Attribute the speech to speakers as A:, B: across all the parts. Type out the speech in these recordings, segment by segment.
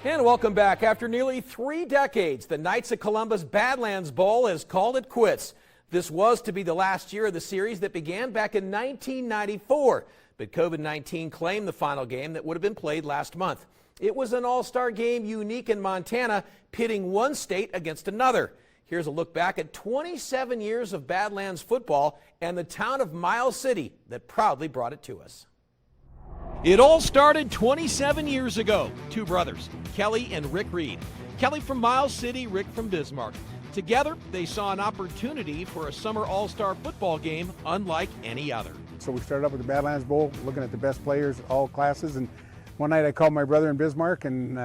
A: And welcome back. After nearly 3 decades, the Knights of Columbus Badlands Bowl has called it quits. This was to be the last year of the series that began back in 1994, but COVID-19 claimed the final game that would have been played last month. It was an all-star game unique in Montana, pitting one state against another. Here's a look back at 27 years of Badlands football and the town of Miles City that proudly brought it to us. It all started 27 years ago. Two brothers, Kelly and Rick Reed. Kelly from Miles City, Rick from Bismarck. Together, they saw an opportunity for a summer all-star football game unlike any other.
B: So we started up with the Badlands Bowl, looking at the best players, all classes. And one night I called my brother in Bismarck and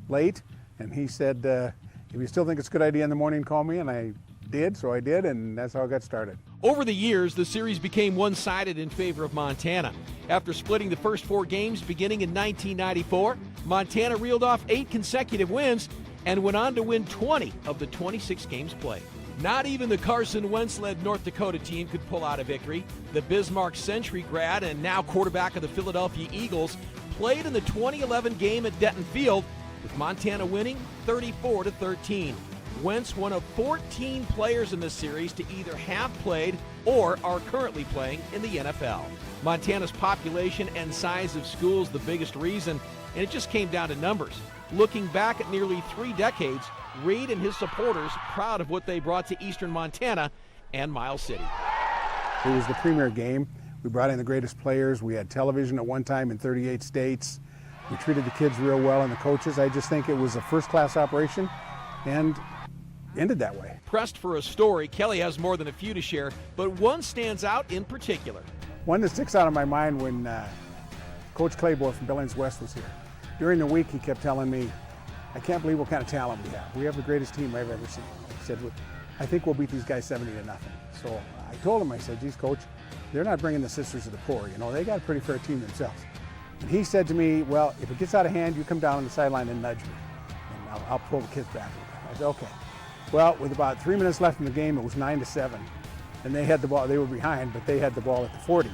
B: late, and he said, if you still think it's a good idea in the morning, call me. And I did, so I did, and that's how it got started.
A: Over the years, the series became one-sided in favor of Montana. After splitting the first 4 games beginning in 1994, Montana reeled off 8 consecutive wins and went on to win 20 of the 26 games played. Not even the Carson Wentz-led North Dakota team could pull out a victory. The Bismarck Century grad and now quarterback of the Philadelphia Eagles played in the 2011 game at Denton Field, with Montana winning 34-13. Wentz, one of 14 players in this series to either have played or are currently playing in the NFL. Montana's population and size of schools the biggest reason, and it just came down to numbers. Looking back at nearly 3 decades, Reed and his supporters proud of what they brought to eastern Montana and Miles City.
B: It was the premier game. We brought in the greatest players. We had television at one time in 38 states. We treated the kids real well and the coaches. I just think it was a first-class operation and ended that way.
A: Pressed for a story, Kelly has more than a few to share, but one stands out in particular.
B: One that sticks out in my mind when Coach Claiborne from Badlands West was here. During the week, he kept telling me, I can't believe what kind of talent we have. We have the greatest team I've ever seen. He said, I think we'll beat these guys 70-0. So I told him, I said, geez, Coach, they're not bringing the Sisters of the Poor. You know, they got a pretty fair team themselves. And he said to me, well, if it gets out of hand, you come down on the sideline and nudge me, and I'll pull the kids back. I said, okay. Well, with about 3 minutes left in the game, it was 9-7, and they had the ball. They were behind, but they had the ball at the 40.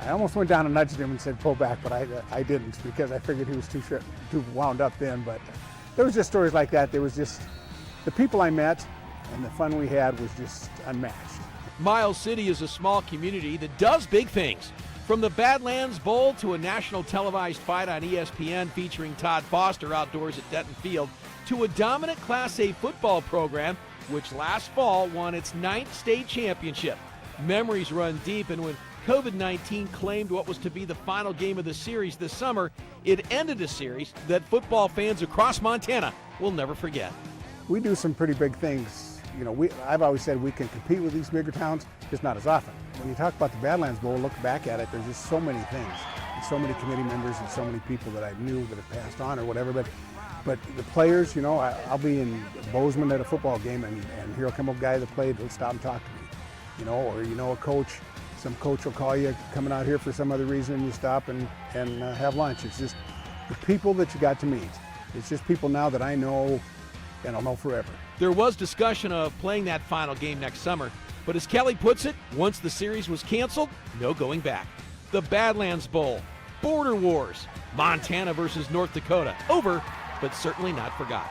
B: I almost went down and nudged him and said, pull back, but I didn't, because I figured he was too wound up then. But there was just stories like that. There was just the people I met and the fun we had was just unmatched.
A: Miles City is a small community that does big things. From the Badlands Bowl to a national televised fight on ESPN featuring Todd Foster outdoors at Denton Field, to a dominant Class A football program, which last fall won its 9th state championship. Memories run deep, and when COVID-19 claimed what was to be the final game of the series this summer, it ended a series that football fans across Montana will never forget.
B: We do some pretty big things. You know, I've always said we can compete with these bigger towns, just not as often. When you talk about the Badlands Bowl, look back at it, there's just so many things. And so many committee members and so many people that I knew that have passed on or whatever. But the players, you know, I'll be in Bozeman at a football game and here'll come a guy that played, he'll stop and talk to me. You know, or you know a coach, some coach will call you coming out here for some other reason and you stop and have lunch. It's just the people that you got to meet. It's just people now that I know and I'll know forever.
A: There was discussion of playing that final game next summer, but as Kelly puts it, once the series was canceled, no going back. The Badlands Bowl, border wars, Montana versus North Dakota, over, but certainly not forgotten.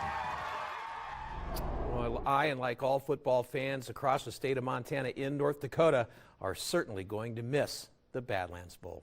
A: Well, I, and like all football fans across the state of Montana in North Dakota, are certainly going to miss the Badlands Bowl.